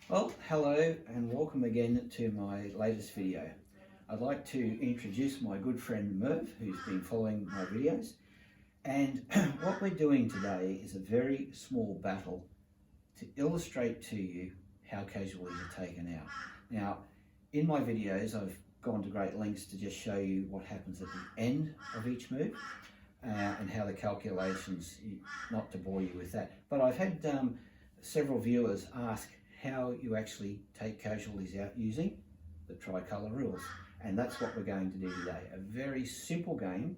Well, hello and welcome again to my latest video. I'd like to introduce my good friend Merv, who's been following my videos. And what we're doing today is a very small battle to illustrate to you how casualties are taken out. Now, in my videos, I've gone to great lengths to just show you what happens at the end of each move and how the calculations, not to bore you with that. But I've had several viewers ask how you actually take casualties out using the Tricolor rules. And that's what we're going to do today. A very simple game,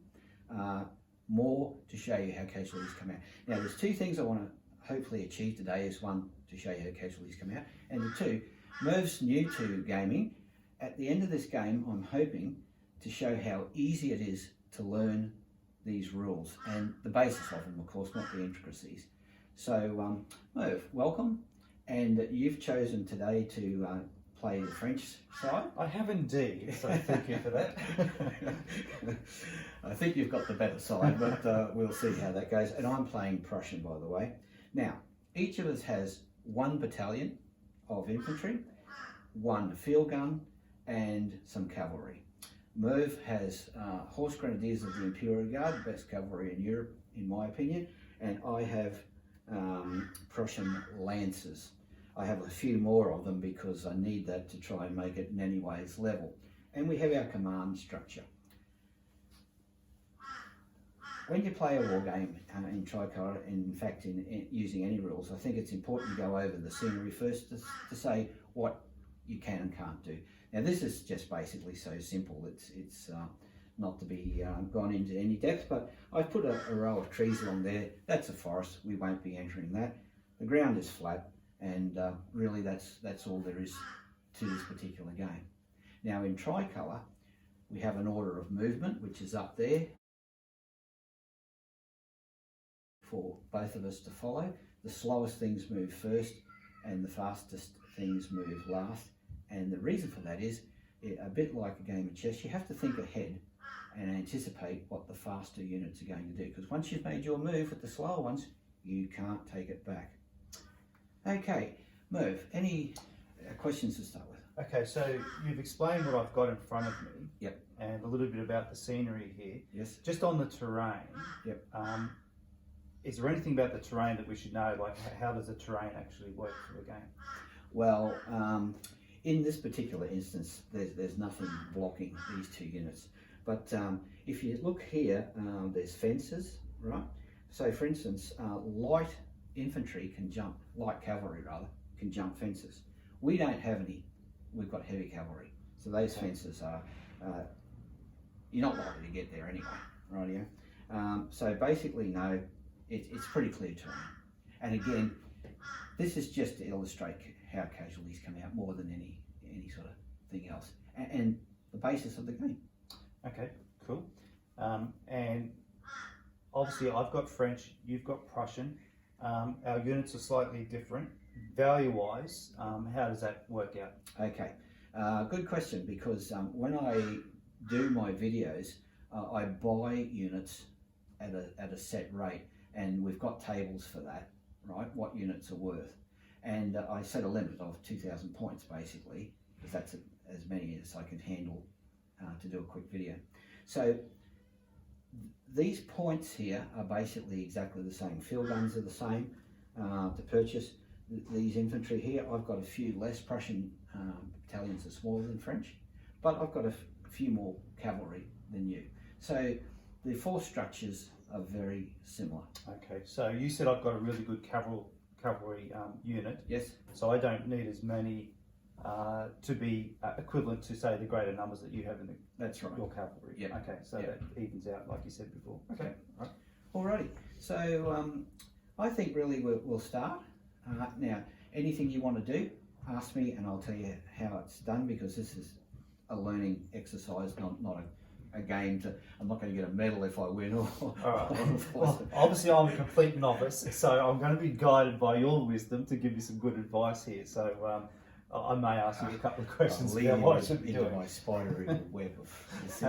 more to show you how casualties come out. Now there's two things I want to hopefully achieve today. Is one, to show you how casualties come out, and the two, Merv's new to gaming. At the end of this game, I'm hoping to show how easy it is to learn these rules and the basis of them, of course, not the intricacies. So Merv, welcome. And you've chosen today to play the French side. I have indeed, so thank you for that. I think you've got the better side, but we'll see how that goes. And I'm playing Prussian, by the way. Now, each of us has one battalion of infantry, one field gun, and some cavalry. Merv has Horse Grenadiers of the Imperial Guard, the best cavalry in Europe, in my opinion, and I have Prussian Lancers. I have a few more of them because I need that to try and make it in any ways level. And we have our command structure. When you play a war game in Tricolor, in fact in using any rules, I think it's important to go over the scenery first to say what you can and can't do. Now this is just basically so simple, it's not to be gone into any depth, but I've put a row of trees along there. That's a forest, we won't be entering that. The ground is flat, and really that's all there is to this particular game. Now in Tricolor, we have an order of movement, which is up there for both of us to follow. The slowest things move first, and the fastest things move last. And the reason for that is, a bit like a game of chess, you have to think ahead and anticipate what the faster units are going to do, because once you've made your move with the slower ones, you can't take it back. Okay, Merv, any questions to start with? Okay, so you've explained what I've got in front of me. Yep. And a little bit about the scenery here. Yes. Just on the terrain. Yep. Is there anything about the terrain that we should know? Like, how does the terrain actually work for the game? Well, in this particular instance, there's nothing blocking these two units. But if you look here, there's fences, right? So for instance, light infantry can jump, light cavalry rather, can jump fences. We don't have any, we've got heavy cavalry. So those fences are, you're not likely to get there anyway, right? So basically, no, it's pretty clear terrain. And again, this is just to illustrate how casualties come out more than any sort of thing else. And the basis of the game. Okay, cool. And obviously I've got French, you've got Prussian. Our units are slightly different. Value-wise, how does that work out? Okay, good question, because when I do my videos, I buy units at a set rate, and we've got tables for that, right? What units are worth. And I set a limit of 2,000 points basically, because that's as many as I can handle to do a quick video. So these points here are basically exactly the same. Field guns are the same to purchase. These infantry here, I've got a few less. Prussian battalions are smaller than French, but I've got a few more cavalry than you. So the force structures are very similar. Okay, so you said I've got a really good cavalry unit. Yes. So I don't need as many to be equivalent to, say, the greater numbers that you have in That's right. your cavalry. Yep. Okay, so Yep. that evens out, like you said before. Okay. Right. Alrighty. So I think really we'll start. Now, anything you want to do, ask me and I'll tell you how it's done, because this is a learning exercise, not a game to, I'm not going to get a medal if I win. All right. Well, obviously I'm a complete novice, so I'm going to be guided by your wisdom to give you some good advice here. So I may ask you a couple of questions about what I should be doing. My spidery web of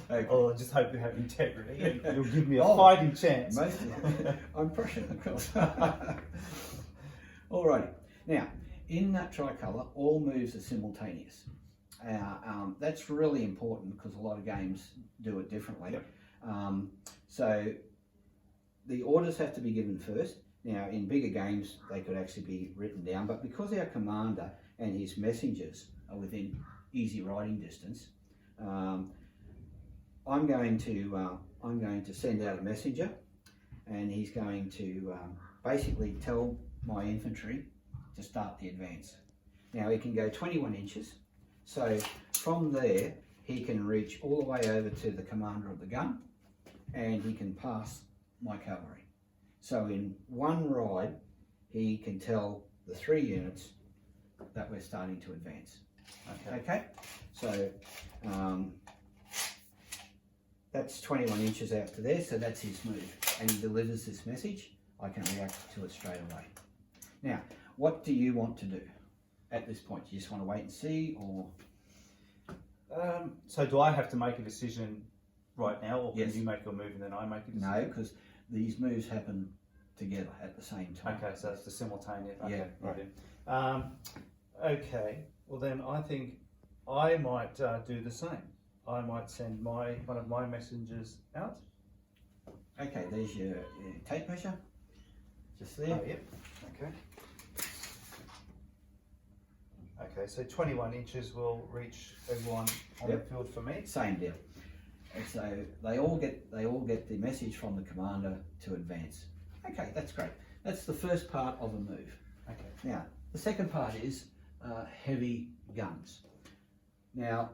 okay. Oh, I just hope you have integrity and you'll give me a fighting chance. I'm Prussian, of course. Alrighty. Now, in that Tricolor, all moves are simultaneous. That's really important because a lot of games do it differently. Yep. So the orders have to be given first. Now, in bigger games, they could actually be written down, but because our commander and his messengers are within easy riding distance, I'm going to send out a messenger, and he's going to basically tell my infantry to start the advance. Now, he can go 21 inches, so from there he can reach all the way over to the commander of the gun, and he can pass my cavalry. So in one ride, he can tell the 3 units that we're starting to advance. Okay? So that's 21 inches out to there, so that's his move. And he delivers this message, I can react to it straight away. Now, what do you want to do at this point? Do you just want to wait and see, or? So do I have to make a decision right now, or Yes. can you make your move and then I make a decision? No, because these moves happen together at the same time. Okay, so it's the simultaneous. Okay, Yeah, right. Okay, well then I think I might do the same. I might send one of my messengers out. Okay, there's your tape measure, just there. Oh, yep. Okay. Okay, so 21 inches will reach everyone on Yep. the field for me. Same deal. And so they all get the message from the commander to advance. Okay, that's great. That's the first part of a move. Okay. Now, the second part is heavy guns. Now,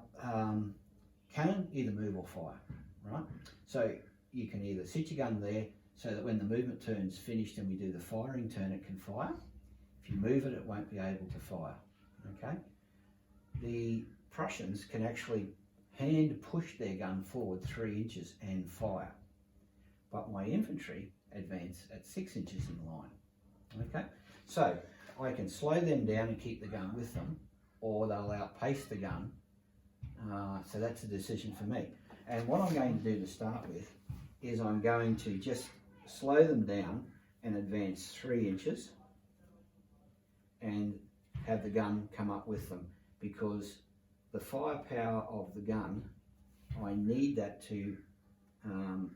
cannon either move or fire, right? So you can either sit your gun there so that when the movement turn's finished and we do the firing turn, it can fire. If you move it, it won't be able to fire, okay? The Prussians can actually hand push their gun forward 3 inches and fire. But my infantry advance at 6 inches in line, okay? So I can slow them down and keep the gun with them, or they'll outpace the gun. So that's a decision for me. And what I'm going to do to start with is I'm going to just slow them down and advance 3 inches and have the gun come up with them, because the firepower of the gun, I need that to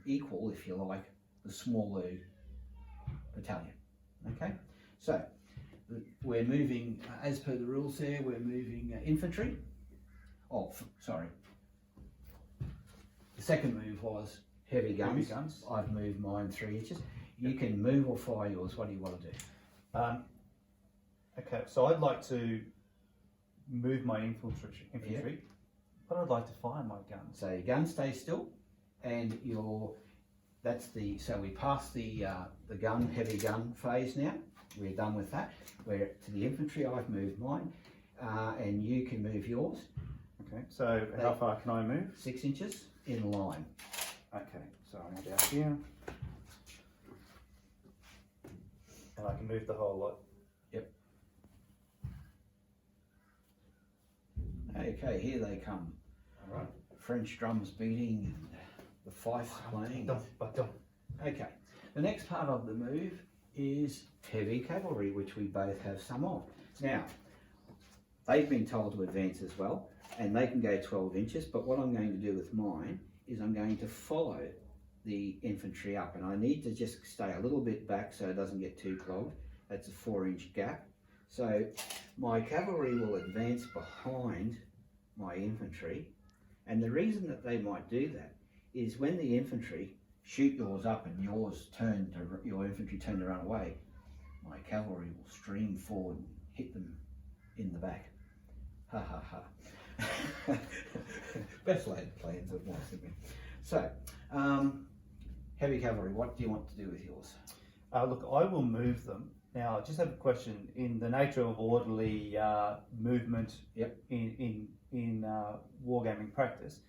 equal, if you like, the smaller battalion. Okay, so we're moving, as per the rules there, we're moving infantry. Oh, sorry. The second move was heavy guns. Heavy guns. I've moved mine 3 inches. You can move or fire yours. What do you want to do? Okay, so I'd like to move my infantry, but I'd like to fire my guns. So your gun stays still, and so we passed the heavy gun phase now. We're done with that. We're to the infantry. I've moved mine, and you can move yours. Okay, so how far can I move? 6 inches in line. Okay, so I'm about here. And I can move the whole lot. Yep. Okay, here they come. All right. French drums beating and the fifes playing. Okay, the next part of the move is heavy cavalry, which we both have some of. Now, they've been told to advance as well, and they can go 12 inches, but what I'm going to do with mine is I'm going to follow the infantry up, and I need to just stay a little bit back so it doesn't get too clogged. That's a 4-inch gap. So my cavalry will advance behind my infantry, and the reason that they might do that is when the infantry shoot yours up and your infantry turn to run away, my cavalry will stream forward and hit them in the back. Ha ha ha. Best laid plans of most of me. So, heavy cavalry, what do you want to do with yours? Look, I will move them. Now, I just have a question. In the nature of orderly movement in wargaming practice,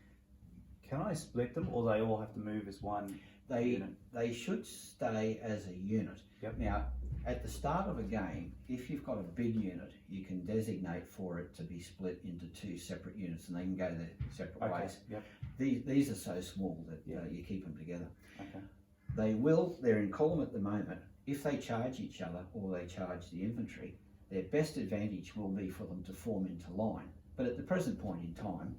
can I split them, or they all have to move as one unit? They should stay as a unit. Yep. Now, at the start of a game, if you've got a big unit, you can designate for it to be split into 2 separate units, and they can go their separate ways. Yep. These are so small that you keep them together. Okay. They're in column at the moment. If they charge each other or they charge the infantry, their best advantage will be for them to form into line. But at the present point in time,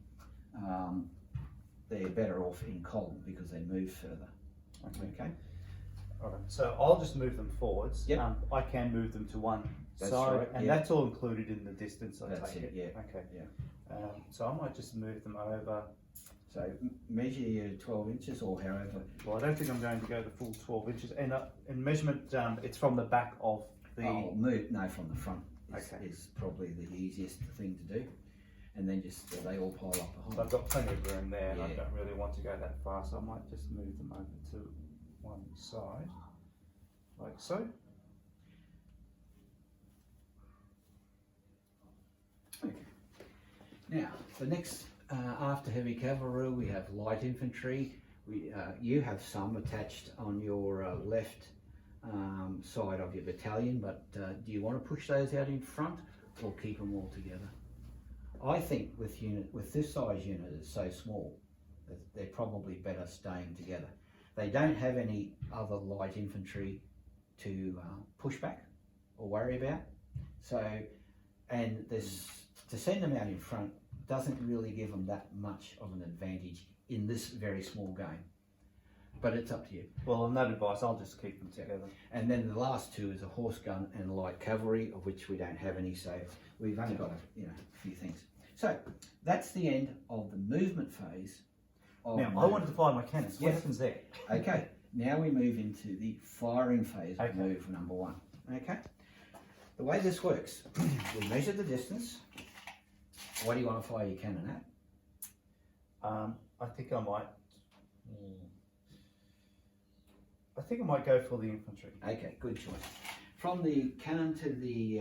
they're better off in column because they move further. Okay. All right. So I'll just move them forwards. Yep. I can move them to one That's side, right, and yeah. that's all included in the distance. I That's take it, it. yeah. Okay. Yeah. So I might just move them over. So measure your 12 inches or however. Well, I don't think I'm going to go the full 12 inches. And in measurement, it's from the back of the. Oh, from the front is probably the easiest thing to do. And then just they all pile up behind. I've got plenty of room there, and I Yeah. don't really want to go that far, so I might just move them over to one side, like so. Okay. Now, the next, after heavy cavalry, we have light infantry. You have some attached on your left side of your battalion, but do you want to push those out in front or keep them all together? I think with this size unit, it's so small that they're probably better staying together. They don't have any other light infantry to push back or worry about. So, and to send them out in front doesn't really give them that much of an advantage in this very small game. But it's up to you. Well, on that advice, I'll just keep them together. And then the last two is a horse gun and light cavalry, of which we don't have any, so we've only got a few things. So that's the end of the movement phase. Now, I wanted to fire my cannons. What happens there? Okay, now we move into the firing phase of Okay. move number one. Okay, the way this works, we measure the distance. What do you want to fire your cannon at? I think I might. I think I might go for the infantry. Okay, good choice. From the cannon to the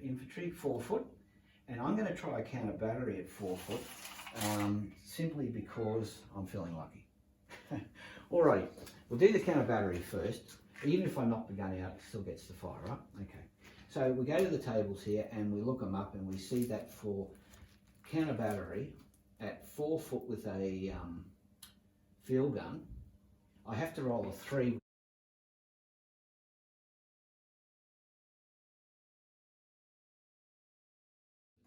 infantry, 4 foot, and I'm going to try a counter battery at 4 foot, simply because I'm feeling lucky. Alrighty, we'll do the counter battery first. Even if I knock the gun out, it still gets the fire up. Okay, so we go to the tables here and we look them up, and we see that for counter battery at 4 foot with a field gun, I have to roll a 3.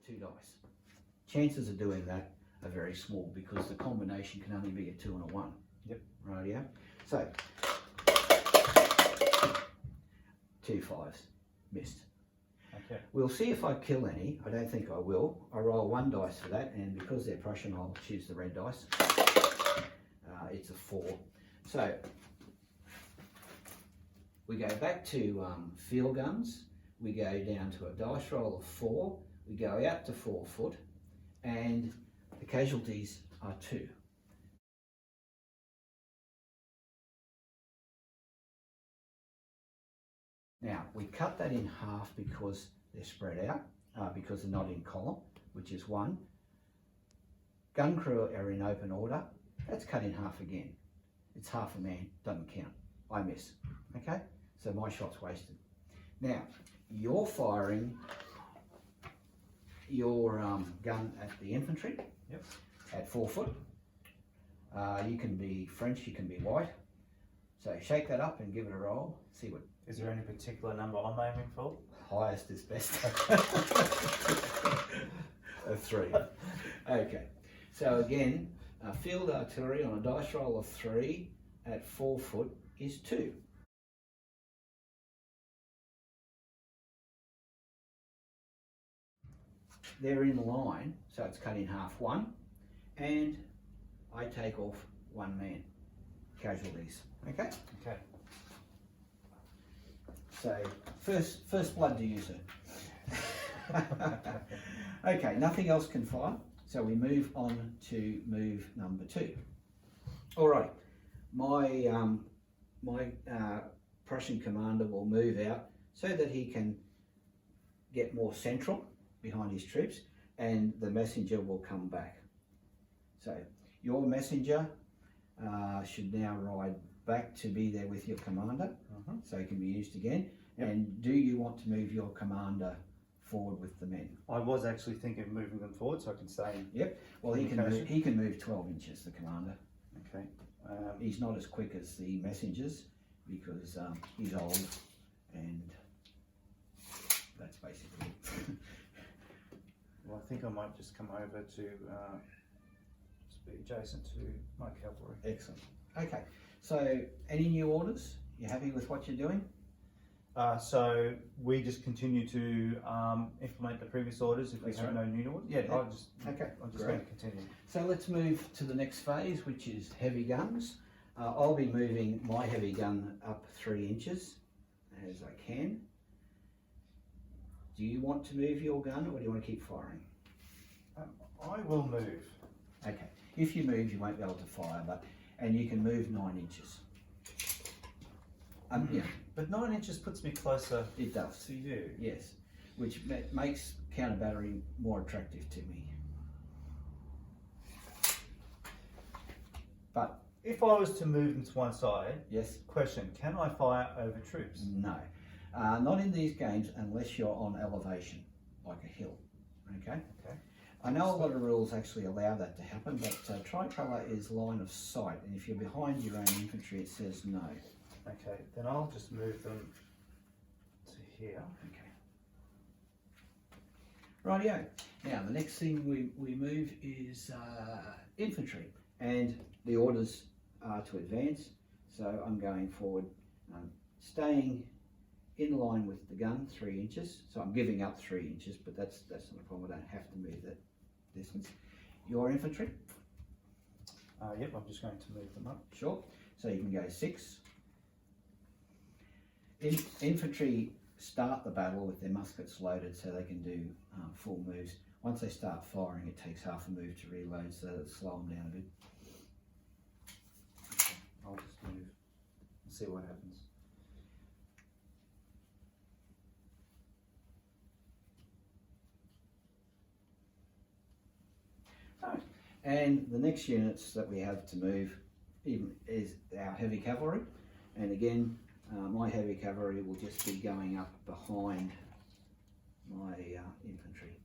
Two dice. Chances of doing that are very small because the combination can only be a 2 and a 1. Yep. Right, yeah. So 2 5s, missed. Okay. We'll see if I kill any. I don't think I will. I roll 1 dice for that, and because they're Prussian, I'll choose the red dice. It's a 4. So we go back to field guns. We go down to a dice roll of 4. We go out to 4 foot, and the casualties are 2. Now, we cut that in half because they're spread out, because they're not in column, which is 1. Gun crew are in open order. That's cut in half again. It's half a man, doesn't count. I miss, okay? So my shot's wasted. Now, you're firing your gun at the infantry. Yep. At 4 foot. You can be French, you can be white. So shake that up and give it a roll. See what. Is there any particular number I'm aiming for? Highest is best. A 3. Okay. So again, field artillery on a dice roll of 3 at 4 foot is 2. They're in line, so it's cut in half 1, and I take off 1 man. Casualties. Okay? Okay. So first blood to you, sir. Okay, nothing else can fire, so we move on to move number 2. All right, my Prussian commander will move out so that he can get more central behind his troops, and the messenger will come back. So your messenger should now ride back to be there with your commander, so he can be used again. Yep. And do you want to move your commander forward with the men? I was actually thinking of moving them forward so I can stay in. Yep. Well, he can move 12 inches, the commander. Okay. He's not as quick as the messengers because he's old and that's basically it. Well, I think I might just come over to just be adjacent to my cavalry. Excellent. Okay, so any new orders? You happy with what you're doing? So we just continue to implement the previous orders if That's we have right. no new orders. Yeah, Yeah. I'm just Great. going to continue. So let's move to the next phase, which is heavy guns. I'll be moving my heavy gun up 3 inches as I can. Do you want to move your gun, or do you want to keep firing? I will move. Okay, if you move, you won't be able to fire, and you can move 9 inches. Yeah, But 9 inches puts me closer it does. to you. Yes, which makes counter battery more attractive to me. But If I was to move them to one side, yes, question, can I fire over troops? no, not in these games unless you're on elevation, like a hill. Okay. Okay. I know a lot of rules actually allow that to happen, but Tricolor is line of sight, and if you're behind your own infantry, it says no. Okay, then I'll just move them to here. Okay. Rightio. Now the next thing we move is infantry, and the orders are to advance. So I'm going forward, staying in line with the gun 3 inches. So I'm giving up 3 inches, but that's not a problem. I don't have to move that distance. Your infantry? Yep, I'm just going to move them up. Sure. So you can go 6. Infantry start the battle with their muskets loaded, so they can do full moves. Once they start firing, it takes half a move to reload, so it'll slow them down a bit. I'll just move and see what happens. Right. And the next units that we have to move is our heavy cavalry, and again, my heavy cavalry will just be going up behind my infantry.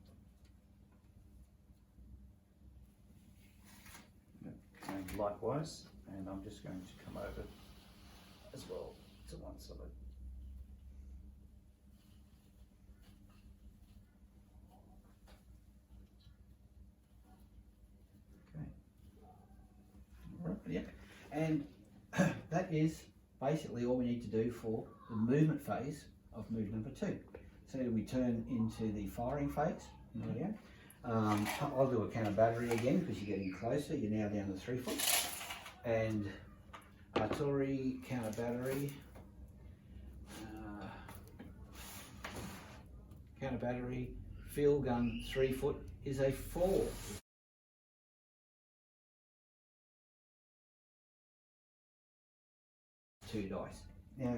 And likewise, and I'm just going to come over as well to one side. Right, yeah. And that is basically all we need to do for the movement phase of move number 2. So we turn into the firing phase. Yeah. I'll do a counter battery again because you're getting closer. You're now down to 3 foot. And artillery, counter battery, field gun 3 foot is a 4. Two dice. Now,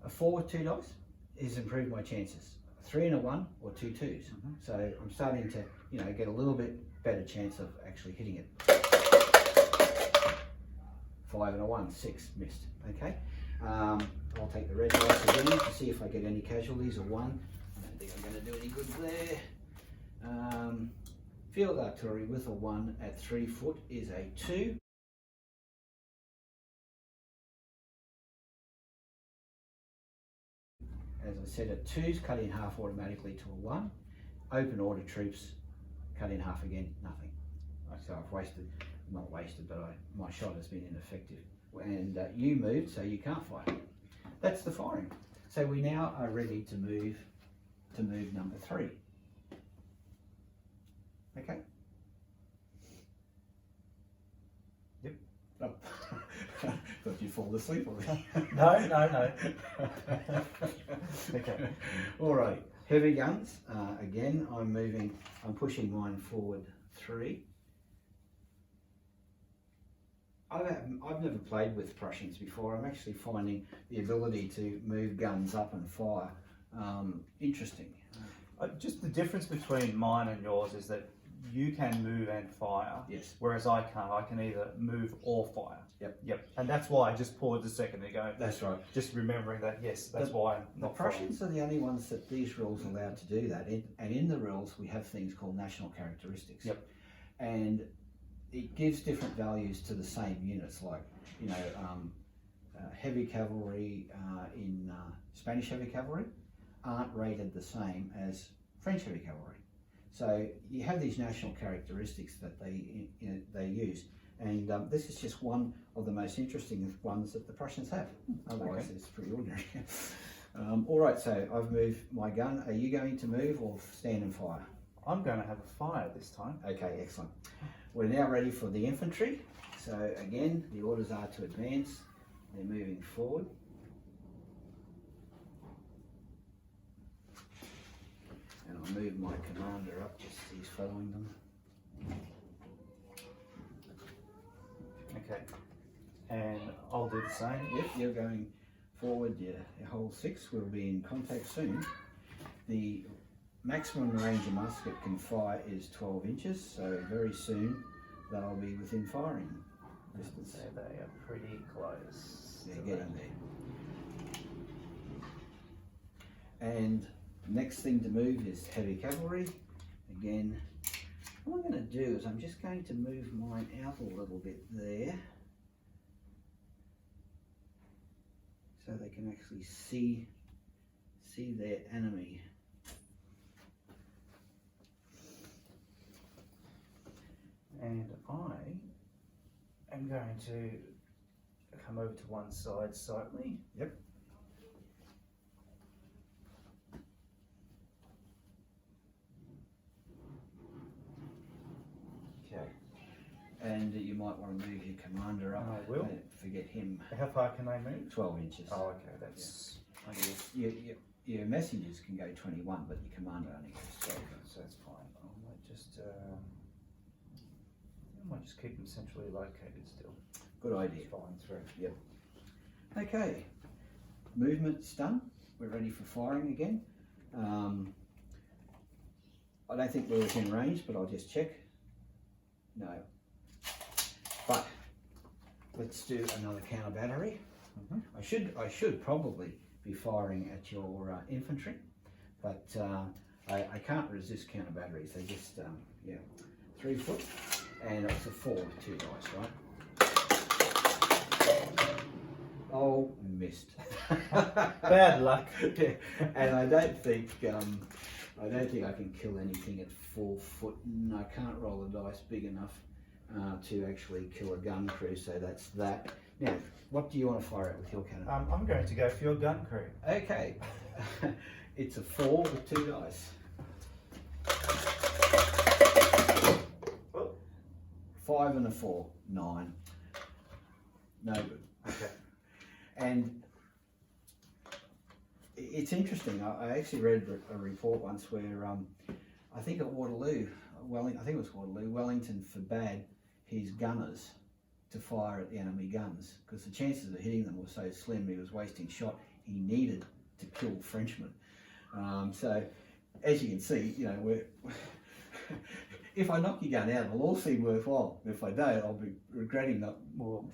a 4 with 2 dice is improved my chances. 3 and a 1 or 2 twos. So I'm starting to, get a little bit better chance of actually hitting it. 5 and a 1, 6 missed. Okay. I'll take the red dice again to see if I get any casualties. A 1. I don't think I'm going to do any good there. Field artillery with a 1 at 3 foot is a 2. As I said, a 2's cut in half automatically to a 1. Open order troops cut in half again, nothing. So I've wasted, not wasted, but my shot has been ineffective. And you moved, so you can't fire. That's the firing. So we now are ready to move number 3. Okay. Yep. Oh. Thought you'd fall asleep already. No. Okay. All right. Heavy guns. Again, I'm pushing mine forward 3. I've never played with Prussians before. I'm actually finding the ability to move guns up and fire interesting. Just the difference between mine and yours is that you can move and fire, Yes. whereas I can't. I can either move or fire. Yep. And that's why I just paused a second ago. That's right. Just remembering that, yes, that's why I'm The not Prussians are the only ones that these rules allowed to do that. And in the rules, we have things called national characteristics. Yep. And it gives different values to the same units, like, heavy cavalry in Spanish heavy cavalry aren't rated the same as French heavy cavalry. So you have these national characteristics that they use, and this is just one of the most interesting ones that the Prussians have. Otherwise, it's pretty ordinary. All right, so I've moved my gun. Are you going to move or stand and fire? I'm going to have a fire this time. Okay, excellent. We're now ready for the infantry. So again, the orders are to advance. They're moving forward. And I'll move my commander up just so he's following them. Okay, and I'll do the same. Yep, you're going forward, your whole 6 will be in contact soon. The maximum range a musket can fire is 12 inches, so very soon they'll be within firing distance. So they are pretty close. They're getting there. And next thing to move is heavy cavalry. Again, what I'm going to do is I'm just going to move mine out a little bit there, so they can actually see their enemy. And I am going to come over to one side slightly. Yep. Okay. And you might want to move your commander up. I will. Don't forget him. How far can they move? 12 inches. Oh, okay, that's ideal. Your messengers can go 21, but your commander only goes 12. So that's fine. I might just keep them centrally located still. Good idea. Fine through. Yep. Okay. Movement's done. We're ready for firing again. I don't think we're within range, but I'll just check. No. But let's do another counter battery. I should probably be firing at your infantry, but I can't resist counter batteries. They just 3 foot, and it's a 4 with 2 dice, right? Oh, missed. Bad luck. Yeah. And I don't think I can kill anything at 4 foot, and I can't roll the dice big enough to actually kill a gun crew. So that's that. Now, what do you want to fire at with your cannon? I'm going to go for your gun crew. Okay, it's a 4 with 2 dice. 5 and a 4, 9. No good. Okay. And it's interesting. I actually read a report once where I think at Waterloo, Wellington forbade his gunners to fire at the enemy guns because the chances of hitting them were so slim. He was wasting shot. He needed to kill Frenchmen. So, as you can see, we're if I knock your gun out, it'll all seem worthwhile. If I don't, I'll be regretting not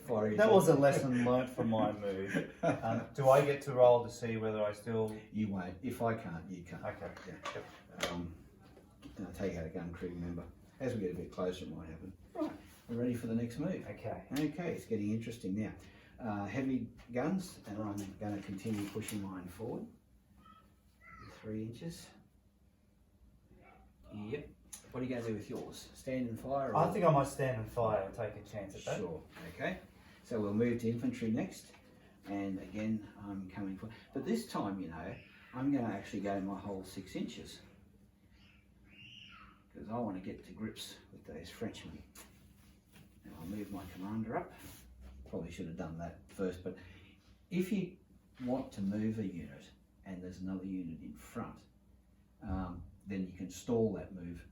firing. That was a lesson learnt from my move. Do I get to roll to see whether I still? You won't. If I can't, you can't. Okay. Yeah. Take out a gun crew member. As we get a bit closer, it might happen. Right. We're ready for the next move. Okay. Okay, it's getting interesting now. Heavy guns, and I'm going to continue pushing mine forward. 3 inches. Yep. What are you going to do with yours? Stand and fire? I think I might stand and fire and take a chance at that. Sure. Okay. So we'll move to infantry next. And again, I'm coming for. But this time, I'm going to actually go my whole 6 inches. Because I want to get to grips with those Frenchmen. Now I'll move my commander up. Probably should have done that first. But if you want to move a unit and there's another unit in front, then you can stall that move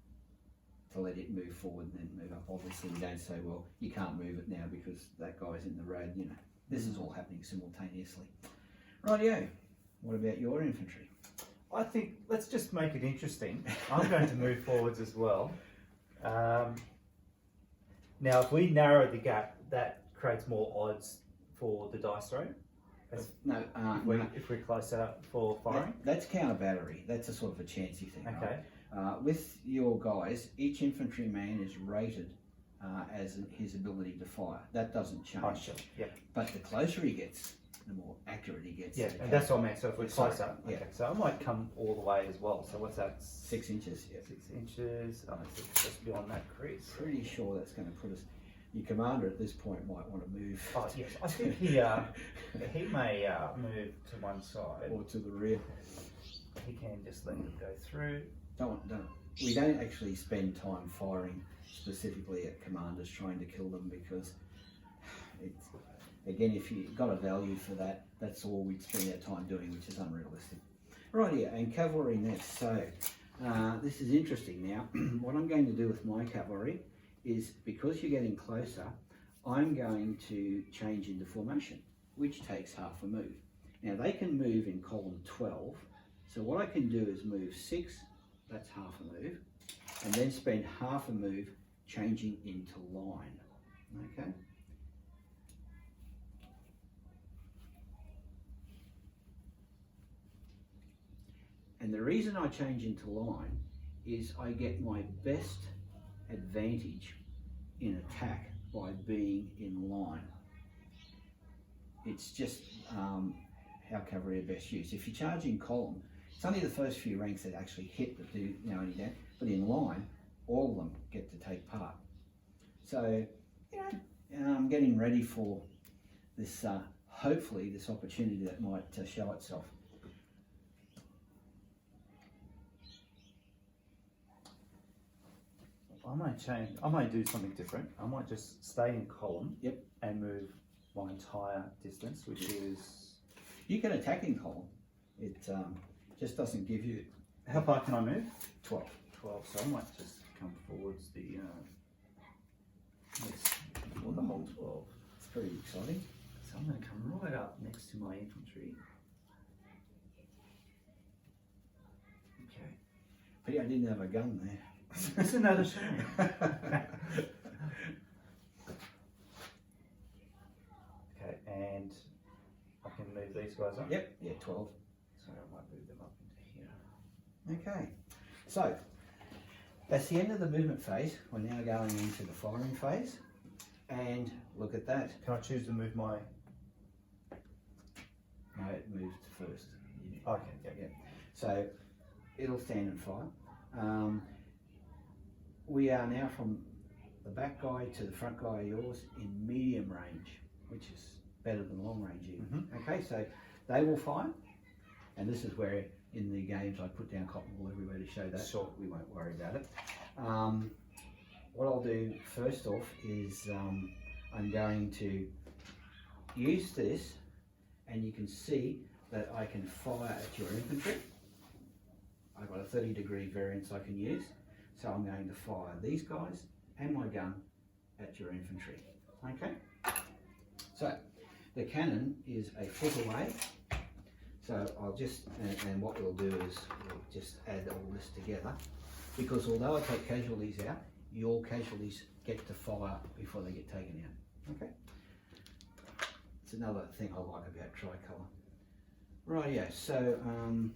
to let it move forward and then move up. Obviously, you don't say, well, you can't move it now because that guy's in the road. This is all happening simultaneously. Rightio. What about your infantry? I think let's just make it interesting. I'm going to move forwards as well. Now, if we narrow the gap, that creates more odds for the dice throw. No, if we're closer for firing. That's counter battery. That's a sort of a chancy thing. Okay. Right? With your guys, each infantryman is rated as his ability to fire. That doesn't change. Oh, sure. Yeah. But the closer he gets, the more accurate he gets. Yeah, and that's what I meant. So if we're Sorry. closer, Yeah. okay, so I might come all the way as well. So what's that? 6 inches. Yeah. 6 inches. Oh, it's just beyond that crease. Pretty sure that's going to put us. Your commander at this point might want to move. Oh yes, I think he may move to one side, or to the rear. he can just let it go through. We don't actually spend time firing specifically at commanders trying to kill them, because it's, again, if you've got a value for that, that's all we'd spend our time doing, which is unrealistic. Right here, and cavalry next. So this is interesting now. What I'm going to do with my cavalry is, because you're getting closer, I'm going to change into formation, which takes half a move. Now they can move in column 12, so what I can do is move 6, that's half a move, and then spend half a move changing into line, okay? And the reason I change into line is I get my best advantage in attack by being in line. It's just how cavalry are best used. If you charge in column, it's only the first few ranks that actually hit that do any damage, but in line, all of them get to take part. So, I'm getting ready for this, hopefully this opportunity that might show itself. I might change. I might do something different. I might just stay in column. Yep. And move my entire distance, which is. You can attack in column. It just doesn't give you. How far can I move? 12. 12. So I might just come forwards the for the whole 12. It's pretty exciting. So I'm going to come right up next to my infantry. Okay. But yeah, I didn't have a gun there. It's another shame. Okay, and I can move these guys up? Yep, yeah, 12. So I might move them up into here. Okay, so that's the end of the movement phase. We're now going into the firing phase. And look at that. Can I choose to move my... No, it moved first. Okay, yeah. Yeah. So it'll stand and fire. We are now from the back guy to the front guy of yours in medium range, which is better than long range even. Okay, so they will fire, and this is where in the games I put down cotton wool everywhere to show that. Sure. We won't worry about it. What I'll do first off is I'm going to use this, and you can see that I can fire at your infantry. I've got a 30-degree variance I can use. So I'm going to fire these guys and my gun at your infantry. Okay? So the cannon is a foot away. So I'll just, and what we'll do is we'll just add all this together, because although I take casualties out, your casualties get to fire before they get taken out. Okay? It's another thing I like about Tricolor. Right, yeah, so I'm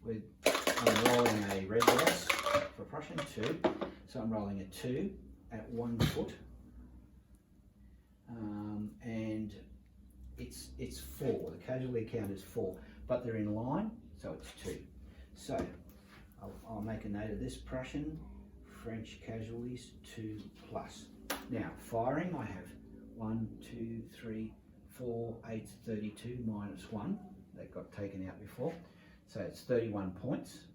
rolling a red dice for Prussian, 2. So I'm rolling a 2 at 1 foot. And it's 4. The casualty count is 4, but they're in line, so it's 2. So I'll make a note of this. Prussian, French casualties 2 plus. Now firing, I have 1, 2, 3, 4, 8, 32 minus 1. That got taken out before. So it's 31 points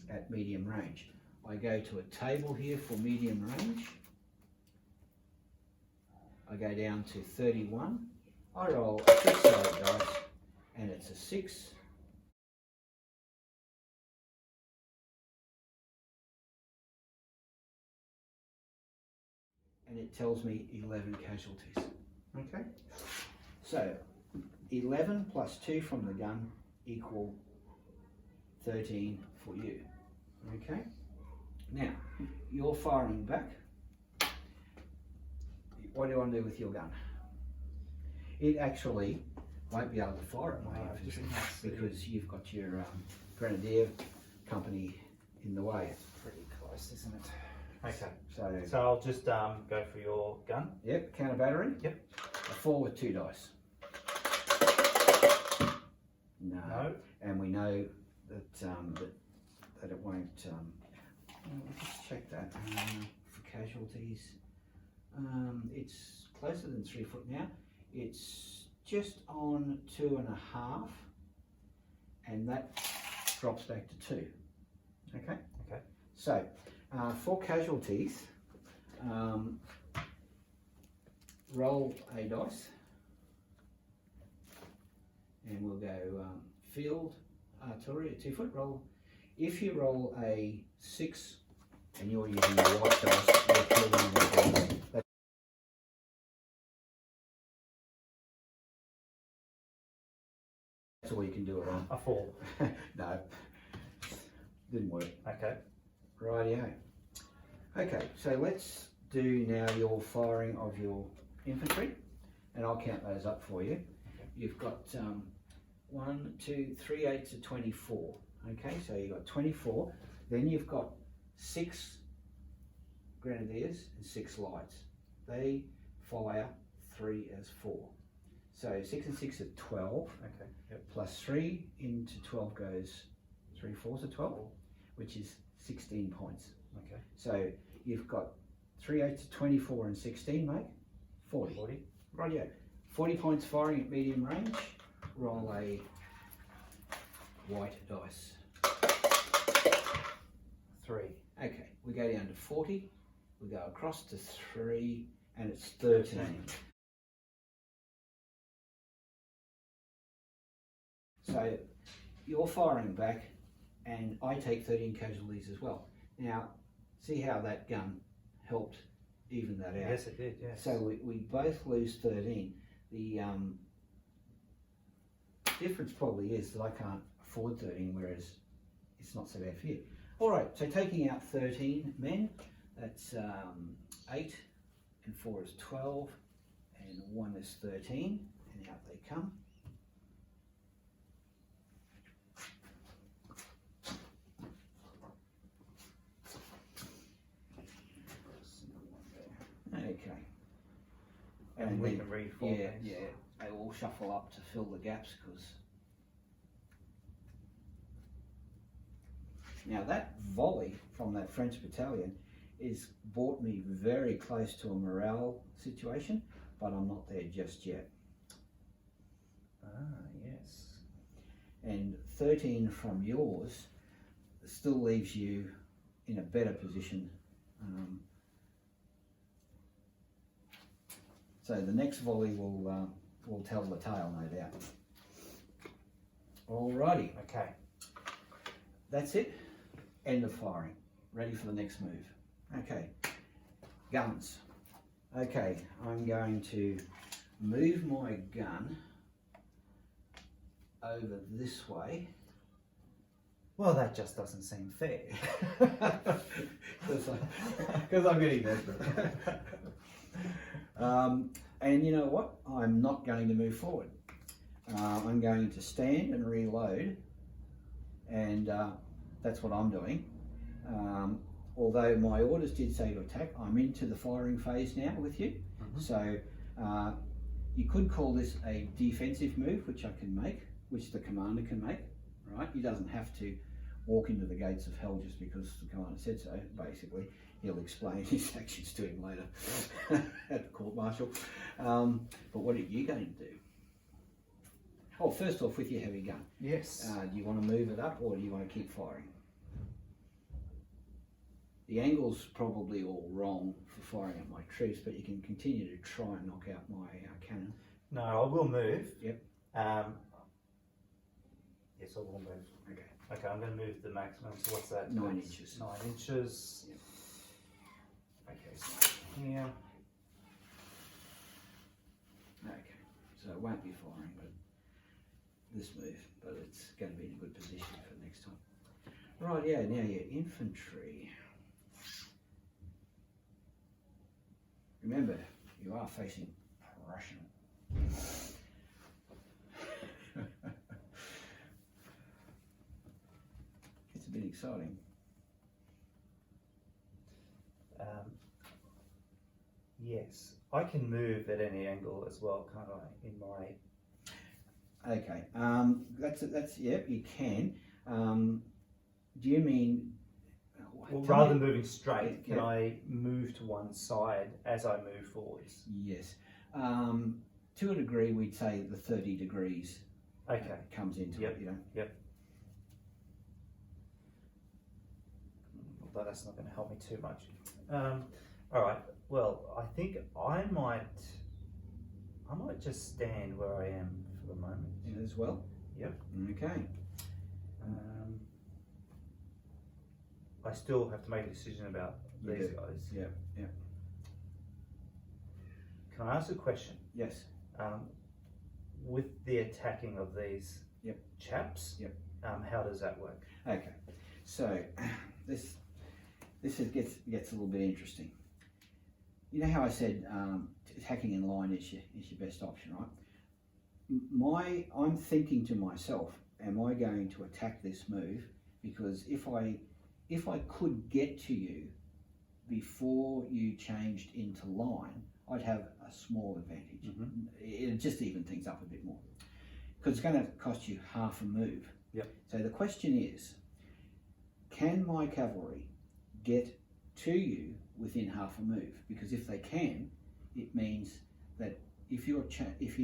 at medium range. I go to a table here for medium range. I go down to 31. I roll a 6-sided dice, and it's a 6. And it tells me 11 casualties. Okay? So 11 plus 2 from the gun equal 13 for you. Okay? Now, you're firing back. What do you want to do with your gun? It actually won't be able to fire at my infantry because you've got your grenadier company in the way. It's pretty close, isn't it? Okay. So I'll just go for your gun. Yep, counter battery. Yep. A 4 with 2 dice. No. And we know that that it won't. We'll just check that for casualties. It's closer than 3 foot now. It's just on 2.5, and that drops back to 2. Okay. Okay. So for casualties, roll a dice, and we'll go field artillery at 2 foot. Roll. If you roll a 6 and you're using your white dice, you're killing the dice. That's all you can do it on. A 4. No, didn't work. Okay. Rightio. Okay, so let's do now your firing of your infantry, and I'll count those up for you. Okay. You've got 1, 2, 3 8s to 24. Okay, so you've got 24. Then you've got 6 grenadiers and 6 lights. They fire 3 as 4. So 6 and 6 are 12. Okay. Yep. Plus 3 into 12 goes 3 4s are 12, which is 16 points. Okay. So you've got 3 8s to 24 and 16, mate. 40. 40. Rightio. 40 points firing at medium range. Roll a white dice. 3. Okay, we go down to 40. We go across to 3, and it's 13. So you're firing back, and I take 13 casualties as well. Now, see how that gun helped even that out? Yes, it did, yes. So we both lose 13. The difference probably is that I can't afford 13, whereas it's not so bad for you. All right, so taking out 13 men, that's 8 and 4 is 12, and 1 is 13, and out they come. Okay. And we then, can read 4 yeah, names. yeah, they all shuffle up to fill the gaps, because now that volley from that French battalion is brought me very close to a morale situation, but I'm not there just yet. Ah, yes. And 13 from yours still leaves you in a better position. So the next volley will tell the tale, no doubt. Alrighty, Okay. that's it. End of firing. Ready for the next move. Okay, guns. Okay, I'm going to move my gun over this way. Well, that just doesn't seem fair. Because I'm getting desperate. And you know what? I'm not going to move forward. I'm going to stand and reload, and that's what I'm doing. Although my orders did say to attack, I'm into the firing phase now with you. Mm-hmm. So you could call this a defensive move, which I can make, which the commander can make, right? He doesn't have to walk into the gates of hell just because the commander said so, basically. He'll explain his actions to him later at the court-martial. But what are you going to do? Oh, first off, with your heavy gun. Yes. Do you want to move it up, or do you want to keep firing? The angle's probably all wrong for firing at my troops, but you can continue to try and knock out my cannon. No, I will move. Yep. Yes, I will move. Okay. Okay, I'm going to move the maximum. So what's that? 9 That's inches. 9 inches. Yep. Okay, so here. Okay. So it won't be firing, but this move, but it's going to be in a good position for next time. Right, yeah, now your infantry. Remember, you are facing Russian. It's a bit exciting. Yes, I can move at any angle as well, can't I? In my Okay. That's yep. You can. Do you mean? Well, tell rather me- than moving straight, Yeah. can I move to one side as I move forwards? Yes. To a degree, we'd say the 30 degrees Okay. comes into Yep. it. You know. Yep. Although that's not going to help me too much. All right. Well, I think I might just stand where I am for the moment. As well. Yep. Okay. I still have to make a decision about You these do. guys. Yeah. Yeah. Can I ask a question? Yes. With the attacking of these Yep. chaps, Yep. How does that work? Okay. So this gets a little bit interesting. You know how I said attacking in line is your best option, right? I'm thinking to myself, am I going to attack this move? Because if I could get to you before you changed into line, I'd have a small advantage. Mm-hmm. It'd just even things up a bit more. Because it's going to cost you half a move. Yep. So the question is, can my cavalry get to you within half a move? Because if they can, it means that if you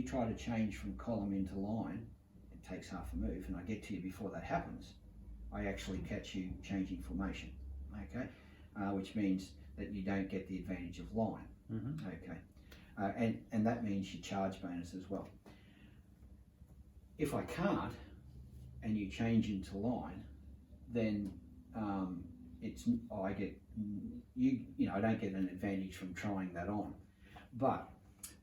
try to change from column into line, it takes half a move, and I get to you before that happens, I actually catch you changing formation, okay? Which means that you don't get the advantage of line, Mm-hmm. okay? And that means your charge bonus as well. If I can't, and you change into line, then I don't get an advantage from trying that on. But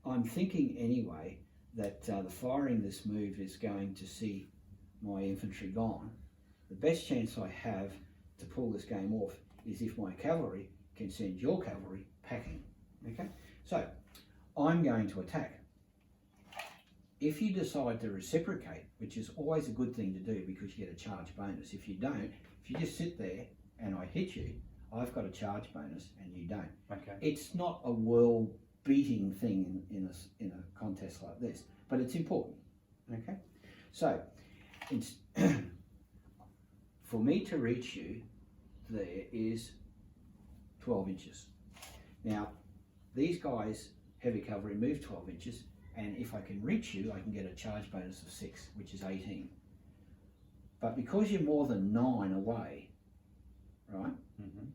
I'm thinking anyway that the firing this move is going to see my infantry gone. The best chance I have to pull this game off is if my cavalry can send your cavalry packing. Okay, so I'm going to attack. If you decide to reciprocate, which is always a good thing to do because you get a charge bonus. If you don't, if you just sit there and I hit you, I've got a charge bonus and you don't. Okay. It's not a world-beating thing in a contest like this, but it's important. Okay, so it's for me to reach you, there is 12 inches. Now, these guys, heavy cavalry, move 12 inches, and if I can reach you, I can get a charge bonus of 6, which is 18. But because you're more than 9 away, right, Mm-hmm.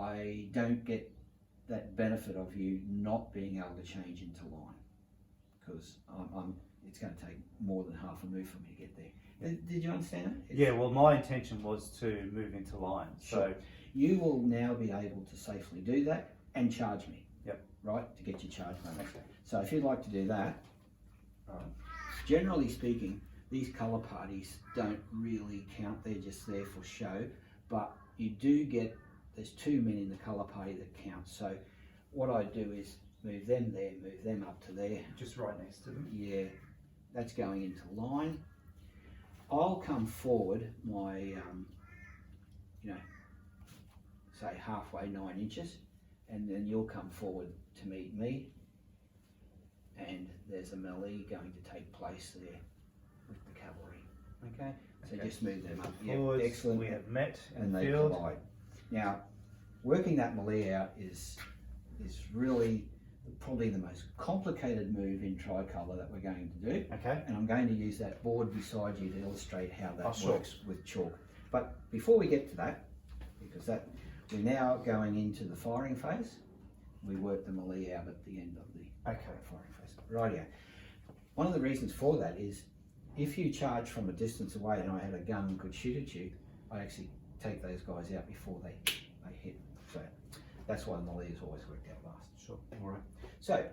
I don't get that benefit of you not being able to change into line, because it's going to take more than half a move for me to get there. Did you understand that? Yeah, well, my intention was to move into line. Sure. So You will now be able to safely do that and charge me. Yep. Right, to get your charge bonus. Okay. So if you'd like to do that, generally speaking, these colour parties don't really count. They're just there for show. But you do get, there's 2 men in the colour party that count. So what I do is move them there, move them up to there. just right next to them. Yeah, that's going into line. I'll come forward my, say halfway, 9 inches, and then you'll come forward to meet me. And there's a melee going to take place there with the cavalry. Okay, so Okay. just move them up. Forwards, Yeah, excellent. we have met And in the they field. collide. Now, working that melee out is really probably the most complicated move in Tricolor that we're going to do. Okay. And I'm going to use that board beside you to illustrate how that Sure. works with chalk. But before we get to that, because we're now going into the firing phase, we work the melee out at the end of the Okay. firing phase. Rightio. One of the reasons for that is if you charge from a distance away and I had a gun and could shoot at you, I actually take those guys out before they hit. So that's why the melee has always worked out last. Sure. All right. So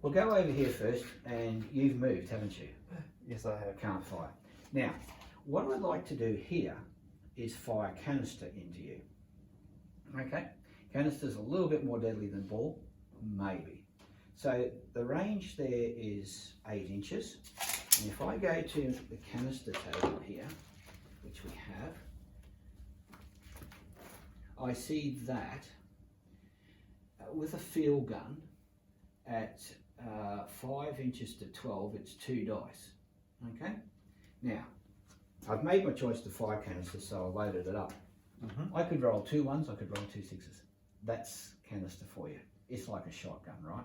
we'll go over here first, and you've moved, haven't you? Yes, I have. Can't fire. Now, what I'd like to do here is fire canister into you. Okay, canister's a little bit more deadly than ball, maybe. So the range there is 8 inches, and if I go to the canister table here, which we have, I see that with a field gun at 5 inches to 12, it's 2 dice. Okay, now I've made my choice to 5 canisters, so I loaded it up. I could roll 2 1s, I could roll 2 6s. That's canister for you. It's like a shotgun, right?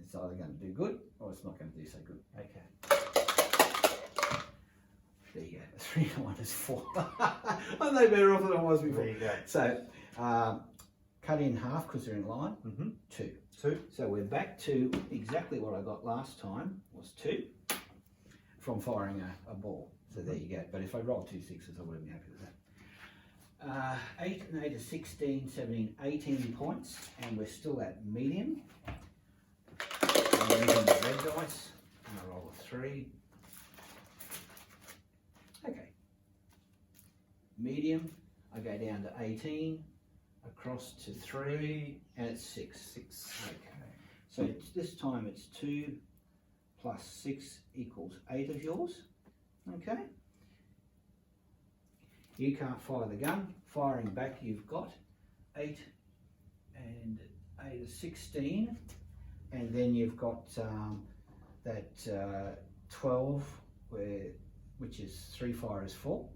It's either going to do good or it's not going to do so good. Okay. There you go. 3 to 1 is 4. I'm no better off than I was before. There you go. So cut in half because they're in line. 2. 2. So we're back to exactly what I got last time, was 2 from firing a ball. So there you go. But if I rolled 2 6s, I wouldn't be happy with that. 8 and 8 is 16, 17, 18 points, and we're still at medium. I'm using the red dice, and I roll a 3. Okay. Medium, I go down to 18, across to 3, and it's 6. 6. Okay. So this time it's 2 plus 6 equals 8 of yours. Okay. You can't fire the gun. Firing back, you've got 8 and 8 is 16, and then you've got that 12, which is 3 fire is 4.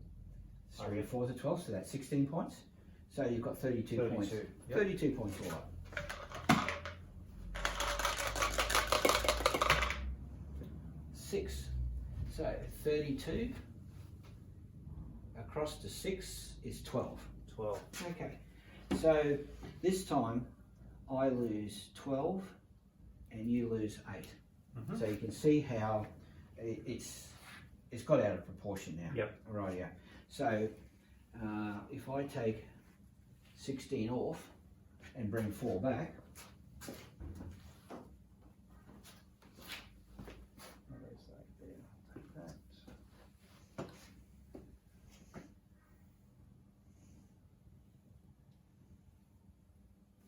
3 and 4 is 12, so that's 16 points. So you've got 32 points. Yep. 32 points all up. 6, so 32 across to 6 is 12. 12. Okay, so this time I lose 12 and you lose 8. So you can see how it's got out of proportion now. Yep. Right, yeah. So if I take 16 off and bring 4 back,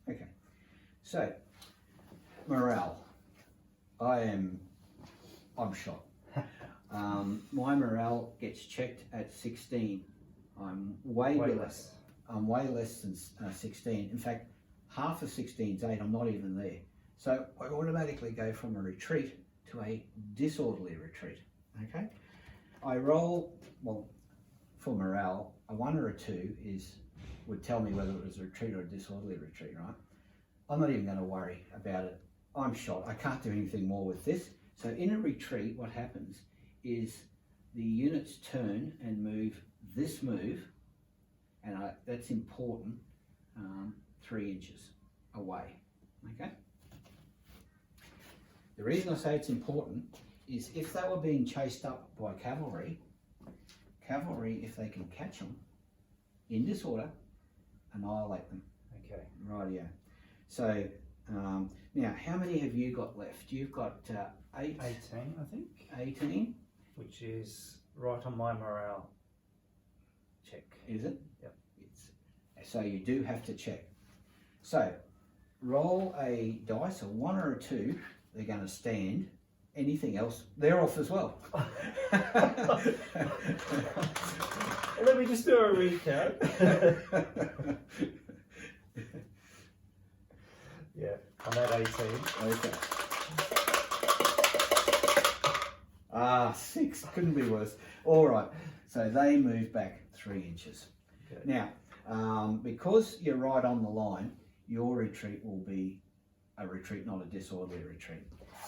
okay, so morale, I'm shot. My morale gets checked at 16. I'm way less. I'm way less than 16. In fact, half of 16 is 8. I'm not even there. So I automatically go from a retreat to a disorderly retreat. Okay. I roll, well, for morale, a 1 or a 2 would tell me whether it was a retreat or a disorderly retreat, right? I'm not even going to worry about it. I'm shot. I can't do anything more with this. So in a retreat, what happens is the units turn and move this move, and that's important, 3 inches away. Okay. The reason I say it's important is if they were being chased up by cavalry, if they can catch them in disorder, annihilate them. Okay. Right, yeah. So now, how many have you got left? You've got 8. 18, I think. 18. Which is right on my morale check. Is it? Yep. So you do have to check. So roll a dice, a 1 or a 2. They're going to stand. Anything else, they're off as well. Let me just do a recap. Yeah, I'm at 18. Okay. 6, couldn't be worse. All right, so they move back 3 inches. Okay. Now, because you're right on the line, your retreat will be a retreat, not a disorderly retreat.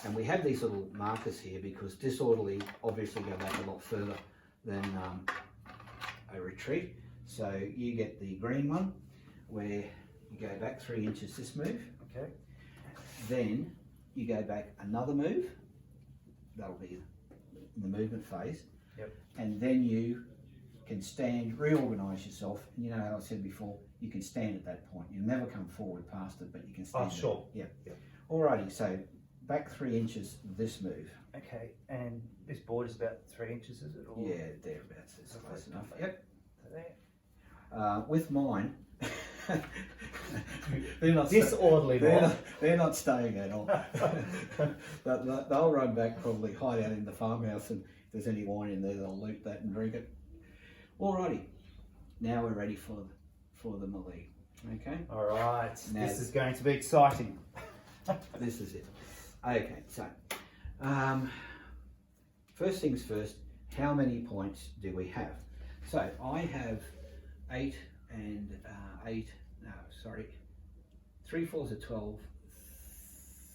And we have these little markers here because disorderly obviously go back a lot further than a retreat. So you get the green one where you go back 3 inches this move. Okay. Then you go back another move. That'll be in the movement phase. Yep. And then you can stand, reorganise yourself. And you know how I said before, you can stand at that point. You'll never come forward past it, but you can stand. Oh, sure. Yeah. Yep. Alrighty, so back 3 inches this move. Okay, and this board is about 3 inches, is it? Or? Yeah, thereabouts. It's close enough. Yep. There. With mine, they're not disorderly. They're not staying at all. They'll run back, probably hide out in the farmhouse, and if there's any wine in there, they'll loot that and drink it. Alrighty, now we're ready for the melee. Okay. All right. Now, this is going to be exciting. This is it. Okay, so first things first. how many points do we have? So I have 3 fours are 12,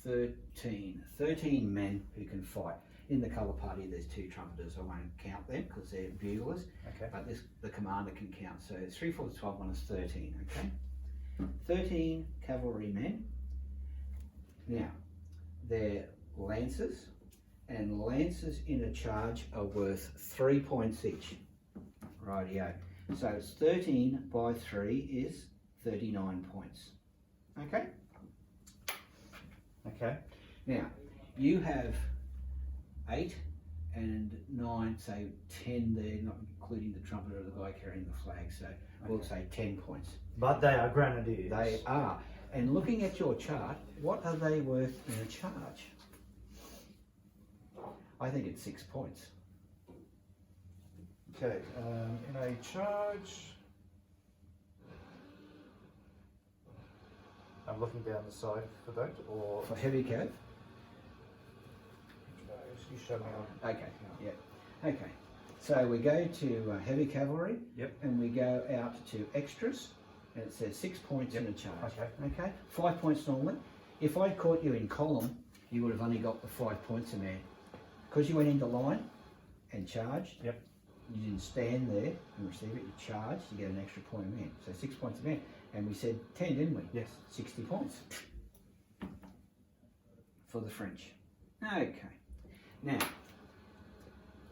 13 men who can fight. In the colour party there's 2 trumpeters. I won't count them because they're buglers, Okay. but the commander can count. So 3 fours 12, 1 is 13, okay? 13 cavalry men. Now, they're lancers, and lancers in a charge are worth 3 points each. Rightio. So it's 13 by 3 is 39 points. Okay? Okay. Now, you have 8 and 9, so 10 there, not including the trumpeter or the guy carrying the flag, so we'll say 10 points. But they are grenadiers. They are. And looking at your chart, what are they worth in a charge? I think it's 6 points. Okay, in a charge, I'm looking down the side for that, or For heavy cav? you show me on. Okay, yeah. Okay. So we go to heavy cavalry, Yep. and we go out to extras, and it says 6 points in a charge. Okay. Okay, 5 points normally. If I'd caught you in column, you would have only got the 5 points in there. Because you went into line and charged, Yep. you didn't stand there and receive it, you charged, you get an extra point a man. So 6 points a man. And we said 10, didn't we? Yes. 60 points for the French. Okay. Now,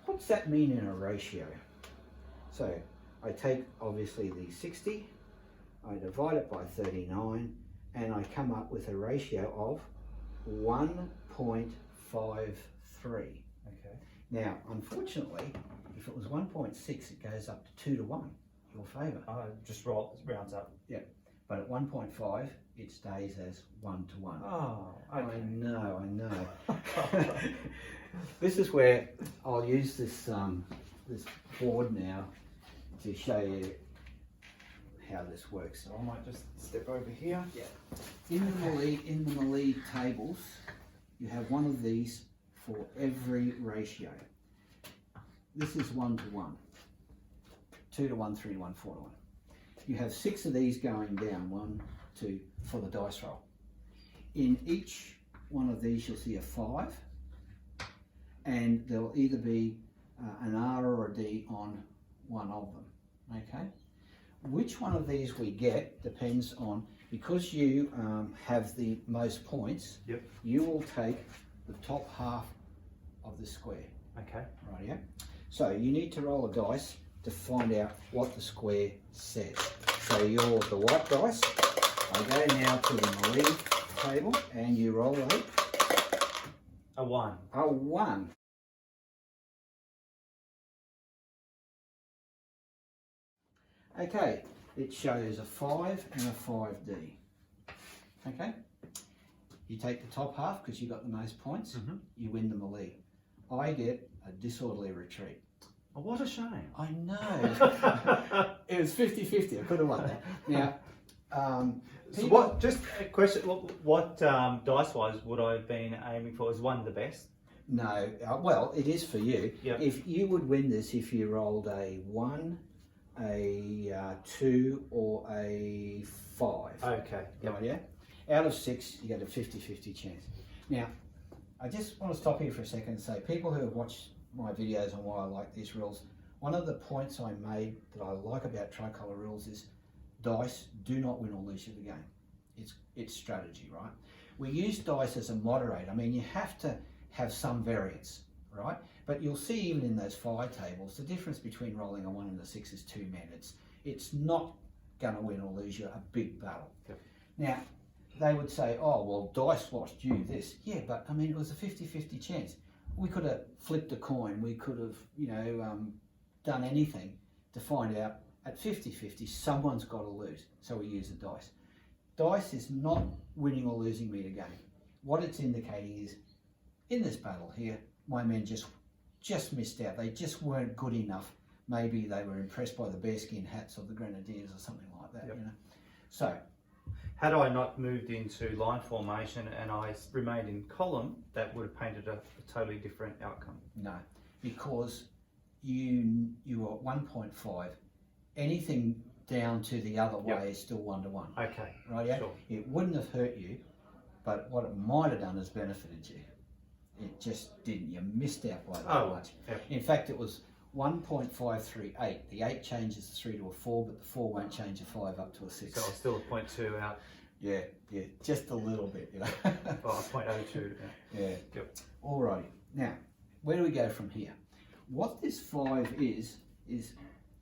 what's that mean in a ratio? So I take obviously the 60, I divide it by 39, and I come up with a ratio of 1.53. Okay. Now, unfortunately, if it was 1.6, it goes up to 2 to 1, your favour. Just rounds up. Yeah, but at 1.5, it stays as 1 to 1. Oh, I know. This is where I'll use this this board now to show you how this works. So I might just step over here. Yeah. In the Melee tables, you have one of these for every ratio. This is 1 to 1, 2 to 1, 3 to 1, 4 to 1. You have 6 of these going down, 1, 2, for the dice roll. In each one of these, you'll see a 5, and there'll either be an R or a D on one of them. Okay. Which one of these we get depends on, because you have the most points. Yep. You will take the top half of the square. Okay. Rightio. So you need to roll a dice to find out what the square says. So you're the white dice. I go now to the Melee table, and you roll A 1. a 1. Okay, it shows a 5 and a 5D. Okay, you take the top half because you got the most points. You win the Melee. I get a disorderly retreat. Oh, what a shame. I know. It was 50-50. I could have won that. Now, So what? Just a question. What dice-wise would I have been aiming for? Is 1 the best? No, well, it is for you. Yep. If you would win this if you rolled a 1, a 2, or a 5. Okay. Right, yeah? Out of 6, you get a 50-50 chance. Now, I just want to stop here for a second and say, people who have watched my videos on why I like these rules, one of the points I made that I like about Tricolor rules is dice do not win or lose you the game. It's strategy, right? We use dice as a moderator. I mean, you have to have some variance, right? But you'll see even in those 5 tables, the difference between rolling a 1 and a 6 is 2 men. It's not going to win or lose you a big battle. Yep. Now, they would say, oh, well, dice lost you this. Yeah, but I mean, it was a 50-50 chance. We could have flipped a coin. We could have, done anything to find out at 50-50, someone's got to lose. So we use the dice. Dice is not winning or losing me the game. What it's indicating is, in this battle here, my men just missed out. They just weren't good enough. Maybe they were impressed by the bearskin hats of the grenadiers or something like that. Yep. So, had I not moved into line formation and I remained in column, that would have painted a totally different outcome. no, because you were at 1.5. Anything down to the other way is still 1-to-1. Okay. Right? Yeah. Sure. It wouldn't have hurt you, but what it might have done is benefited you. It just didn't. You missed out by that much. Yep. In fact, it was 1.538. The 8 changes the 3 to a 4, but the 4 won't change the 5 up to a 6. So I was still a 0.2 out. Yeah, just a little bit, you know. Oh, 0.02. Yeah. Yep. Alrighty. Now, where do we go from here? What this 5 is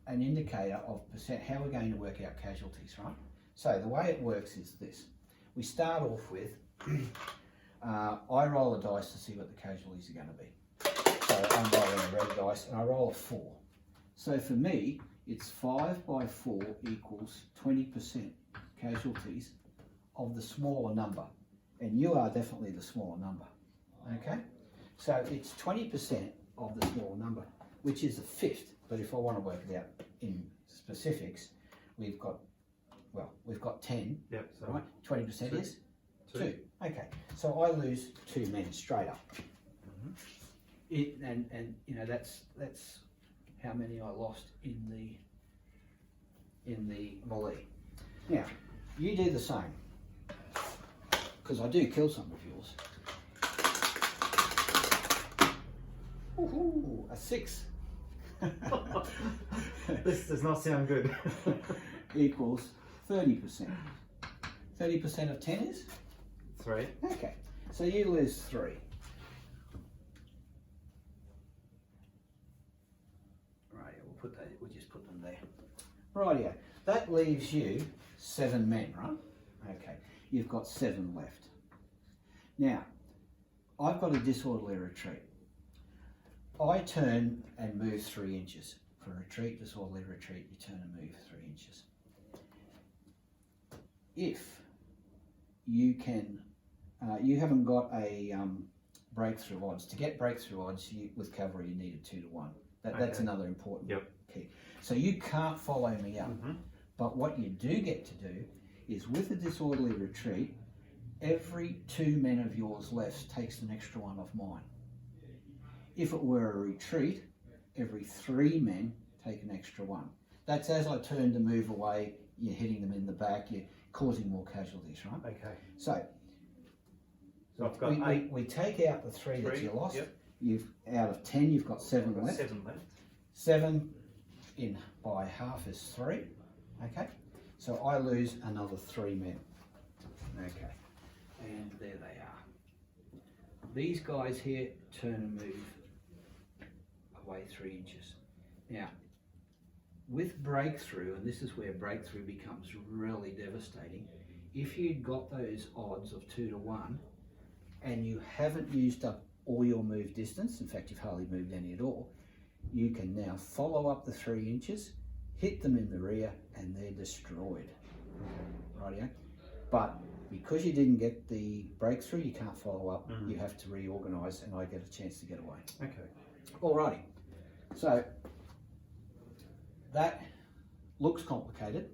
an indicator of percent, how we're going to work out casualties, right? So the way it works is this. We start off with, I roll a dice to see what the casualties are going to be. So I'm rolling a red dice and I roll a 4. So for me, it's 5 by 4 equals 20% casualties of the smaller number. And you are definitely the smaller number, okay? So it's 20% of the smaller number, which is a fifth. But if I want to work it out in specifics, we've got 10, Yep. So right? 20% is 2. Okay, so I lose 2 men straight up. And you know that's how many I lost in the melee. Now you do the same, because I do kill some of yours. Ooh, a 6. This does not sound good. Equals 30%. 30% of 10 is 3. okay. So you lose 3. We'll just put them there. Rightio. That leaves you 7 men, right? Okay. You've got 7 left. Now, I've got a disorderly retreat. I turn and move 3 inches. For a retreat, disorderly retreat, you turn and move 3 inches. If you can, you haven't got a breakthrough odds. To get breakthrough odds with cavalry, you need a 2-to-1. That's another important key. So you can't follow me up. But what you do get to do is with a disorderly retreat, every 2 men of yours left takes an extra 1 of mine. If it were a retreat, every 3 men take an extra 1. That's as I turn to move away, you're hitting them in the back, you're causing more casualties, right? Okay. So I've got 8. We take out the 3 that you lost. Yep. You've out of 10, you've got 7 left. 7 left. 7 in by half is 3. Okay. So I lose another 3 men. Okay. And there they are. These guys here turn and move away 3 inches. Now, with breakthrough, and this is where breakthrough becomes really devastating, if you'd got those odds of 2-to-1 and you haven't used up all your move distance, in fact you've hardly moved any at all, you can now follow up the 3 inches, hit them in the rear, and they're destroyed. Rightio? But because you didn't get the breakthrough, you can't follow up, you have to reorganise, and I get a chance to get away. Okay. Alrighty, so that looks complicated,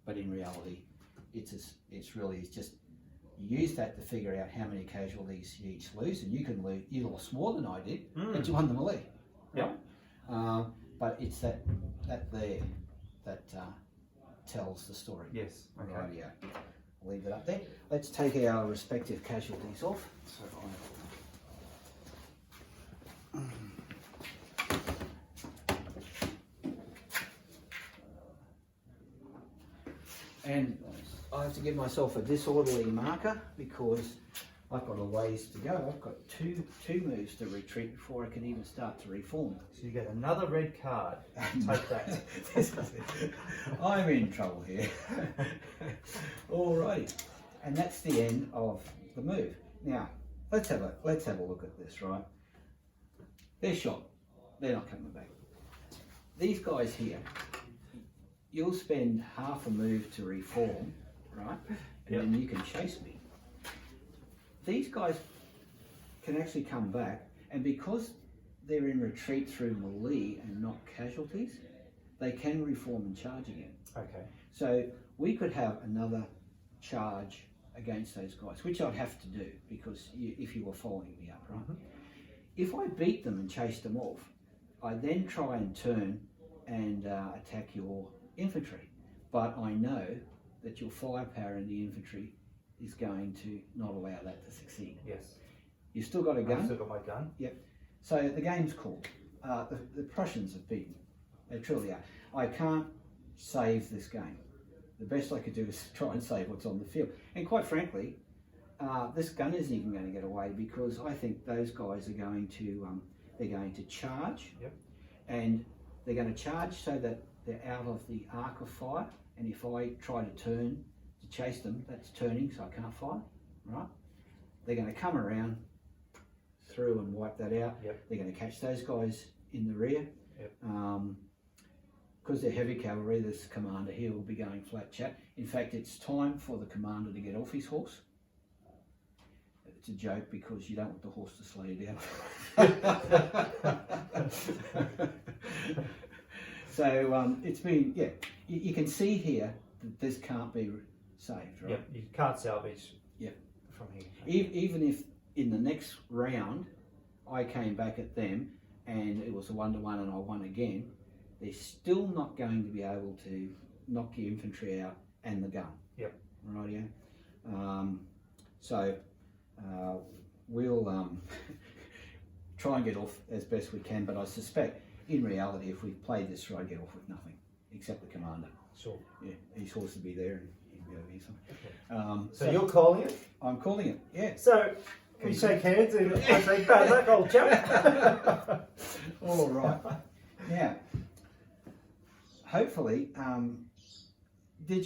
but in reality, it's just you use that to figure out how many casualties you each lose, and you can lose. You lost more than I did, but you won the melee. Right? But it's that tells the story. Yes. Okay. Right, yeah. I'll leave it up there. Let's take our respective casualties off. So and I have to give myself a disorderly marker because I've got a ways to go. I've got two moves to retreat before I can even start to reform. So you get another red card. Take that. I'm in trouble here. Alrighty, and that's the end of the move. Now let's have a look at this. Right, they're shot. They're not coming back. These guys here, you'll spend half a move to reform, right? And then you can chase me. These guys can actually come back, and because they're in retreat through melee and not casualties, they can reform and charge again. Okay. So we could have another charge against those guys, which I'd have to do because if you were following me up, right? If I beat them and chased them off, I then try and turn and attack your infantry. But I know that your firepower in the infantry is going to not allow that to succeed. Yes. You've still got a gun. I've still got my gun. Yep. So the game's called. The Prussians have beaten. They truly are. I can't save this game. The best I could do is try and save what's on the field. And quite frankly, this gun isn't even going to get away, because I think those guys are going to they're going to charge. Yep. And they're going to charge so that they're out of the arc of fire. And if I try to turn to chase them, that's turning, so I can't fire. Right? They're going to come around through and wipe that out. Yep. They're going to catch those guys in the rear. Yep. Because they're heavy cavalry, this commander here will be going flat chat. In fact, it's time for the commander to get off his horse. It's a joke because you don't want the horse to slow you down. So it's been, yeah, you can see here that this can't be saved, right? Yep. You can't salvage. Yep. From here. Even if in the next round I came back at them and it was a 1-1 and I won again, they're still not going to be able to knock your infantry out and the gun. Yep. Rightio. So we'll try and get off as best we can, but I suspect in reality if we played this through I'd get off with nothing except the commander. Sure. Yeah, his horse would be there and he'd be over here somewhere. So you're calling it? I'm calling it, yeah. So can we shake hands and I say bad luck, old chap? All right. Now, hopefully, the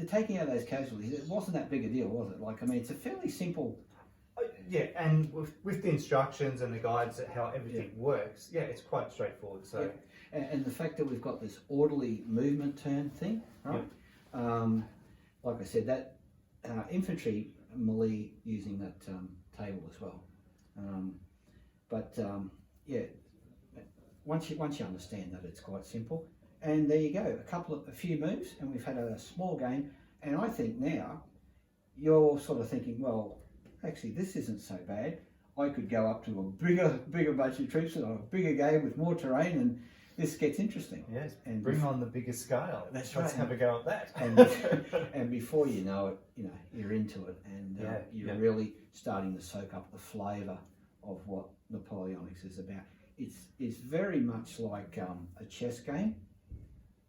taking out of those casualties, it wasn't that big a deal, was it? Like, I mean, it's a fairly simple. Yeah, and with the instructions and the guides at how everything works, yeah, it's quite straightforward. So, and the fact that we've got this orderly movement turn thing, right? Like I said, that infantry melee using that table as well. Yeah, once you understand that, it's quite simple. And there you go, a few moves, and we've had a small game. And I think now you're sort of thinking, well, actually, this isn't so bad. I could go up to a bigger bunch of troops and a bigger game with more terrain, and this gets interesting. Yes, and bring on the bigger scale. That's Let's right. have a go at that. And before you know it, you're into it, and you're really starting to soak up the flavour of what Napoleonics is about. It's very much like a chess game,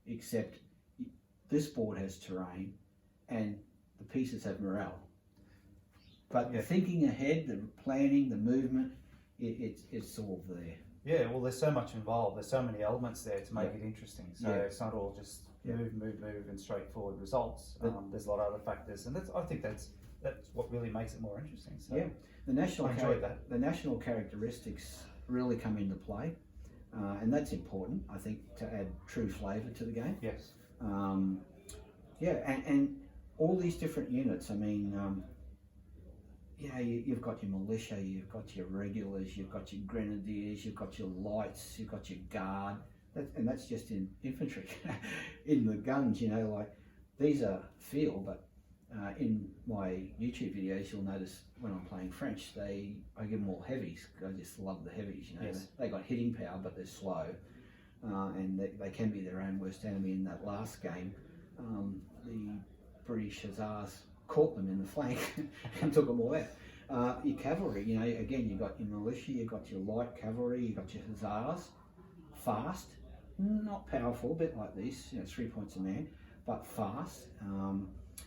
except this board has terrain and the pieces have morale. But the thinking ahead, the planning, the movement, it's all there. Yeah, well, there's so much involved. There's so many elements there to make it interesting. So it's not all just move, and straightforward results. There's a lot of other factors, and I think that's what really makes it more interesting. So the national I enjoyed that. The national characteristics really come into play, and that's important, I think, to add true flavour to the game. Yes. And all these different units. I mean. You've got your militia, you've got your regulars, you've got your grenadiers, you've got your lights, you've got your guard, and that's just in infantry. In the guns, like these are field, but in my YouTube videos, you'll notice when I'm playing French, I give them all heavies. I just love the heavies. Yes. They got hitting power, but they're slow, and they can be their own worst enemy. In that last game, the British Hussars caught them in the flank and took them all out. Your cavalry, again, you've got your militia, you've got your light cavalry, you've got your hussars, fast, not powerful, a bit like this, 3 points a man, but fast,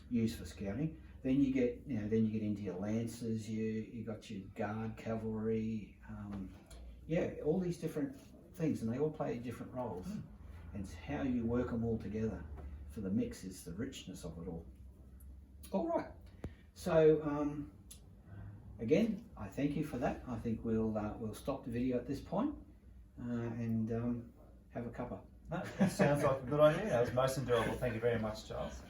used for scouting. Then you get, into your lancers, you got your guard cavalry, all these different things, and they all play different roles. And it's how you work them all together for the mix is the richness of it all. All right, so again, I thank you for that. I think we'll stop the video at this point and have a cuppa. That sounds like a good idea. That was most enjoyable. Thank you very much, Charles.